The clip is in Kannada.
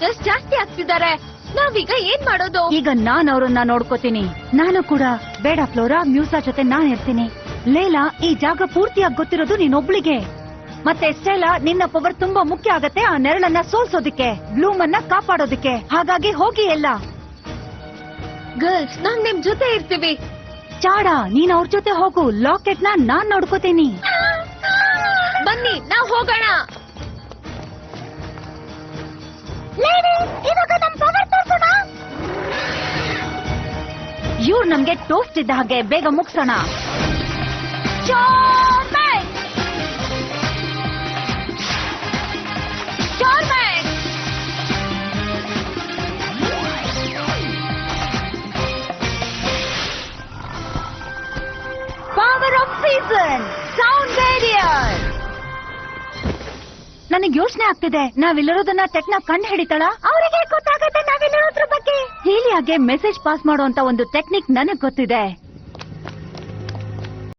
ಮಾನ್ಸ್ಟರ್ಸ್ ಜಾಸ್ತಿ ಆಗ್ತಿದ್ದಾರೆ. ನಾವೀಗ ಏನ್ ಮಾಡೋದು? ಈಗ ನಾನ್ ಅವ್ರನ್ನ ನೋಡ್ಕೋತೀನಿ. ನಾನು ಕೂಡ ಬೇಡ ಫ್ಲೋರಾ, ಮ್ಯೂಸಾ ಜೊತೆ ನಾನ್ ಇರ್ತೀನಿ. ಲೇಲಾ, ಈ ಜಾಗ ಪೂರ್ತಿಯಾಗಿ ಗೊತ್ತಿರೋದು ನೀನೊಬ್ಳಿಗೆ. ಮತ್ತೆ ಸ್ಟೆಲ್ಲಾ, ನಿನ್ನ ಪವರ್ ತುಂಬಾ ಮುಖ್ಯ ಆಗತ್ತೆ ಆ ನೆರಳನ್ನ ಸೋಲ್ಸೋದಿಕ್ಕೆ, ಬ್ಲೂಮ್ ಅನ್ನ ಕಾಪಾಡೋದಿಕ್ಕೆ. ಹಾಗಾಗಿ ಹೋಗಿ ಎಲ್ಲ. ಗರ್ಲ್ಸ್, ನಾವ್ ನಿಮ್ ಜೊತೆ ಇರ್ತೀವಿ. ಚಾಡ, ನೀನ್ ಅವ್ರ ಜೊತೆ ಹೋಗು. ಲಾಕೆಟ್ ನಾನ್ ನೋಡ್ಕೋತೀನಿ. ಬನ್ನಿ, ನಾವ್ ಹೋಗೋಣ. ಇವಾಗ ನಮ್ ಪವರ್ ತೋರ್ಸೋಣ. ಇವ್ರು ನಮ್ಗೆ ಟೋಸ್ಟ್ ಇದ್ದ ಹಾಗೆ, ಬೇಗ ಮುಗ್ಸೋಣ. Power of season sound barrier. ನನಗೆ ಯೋಚನೆ ಆಗ್ತಿದೆ, ನಾವಿಲ್ಲಿರೋದನ್ನ ಟೆಕ್ನ ಕಂಡು ಹಿಡಿತಾಳ. ಅವರಿಗೆ ಗೊತ್ತಾಗತ್ತೆ ನಾವಿಲ್ಲಿರೋದ್ರ ಬಗ್ಗೆ. ಹೀಲಿಯಾಗೆ ಮೆಸೇಜ್ ಪಾಸ್ ಮಾಡುವಂತ ಒಂದು ಟೆಕ್ನಿಕ್ ನನಗ್ ಗೊತ್ತಿದೆ.